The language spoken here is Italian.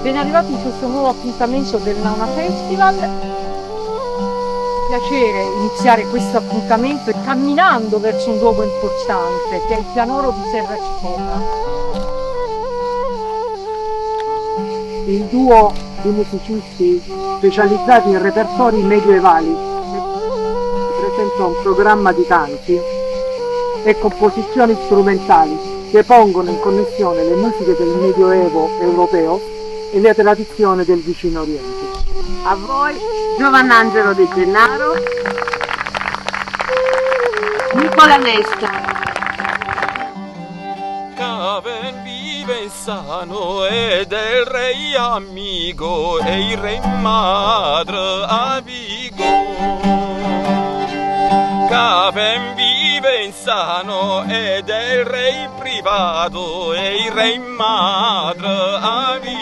Ben arrivati in questo nuovo appuntamento del Nauna Festival. Piacere iniziare questo appuntamento camminando verso un luogo importante che è il pianoro di Serra Cipolla. Il duo di musicisti specializzati in repertori medievali presenta un programma di canti e composizioni strumentali che pongono in connessione le musiche del Medioevo europeo e le tradizioni del vicino Oriente. A voi Giovannangelo De Gennaro, Nicola Nesta. Caven vive sano ed è il re amico e il re madre amico. Caven vive sano ed è il re privato e il re madre amico.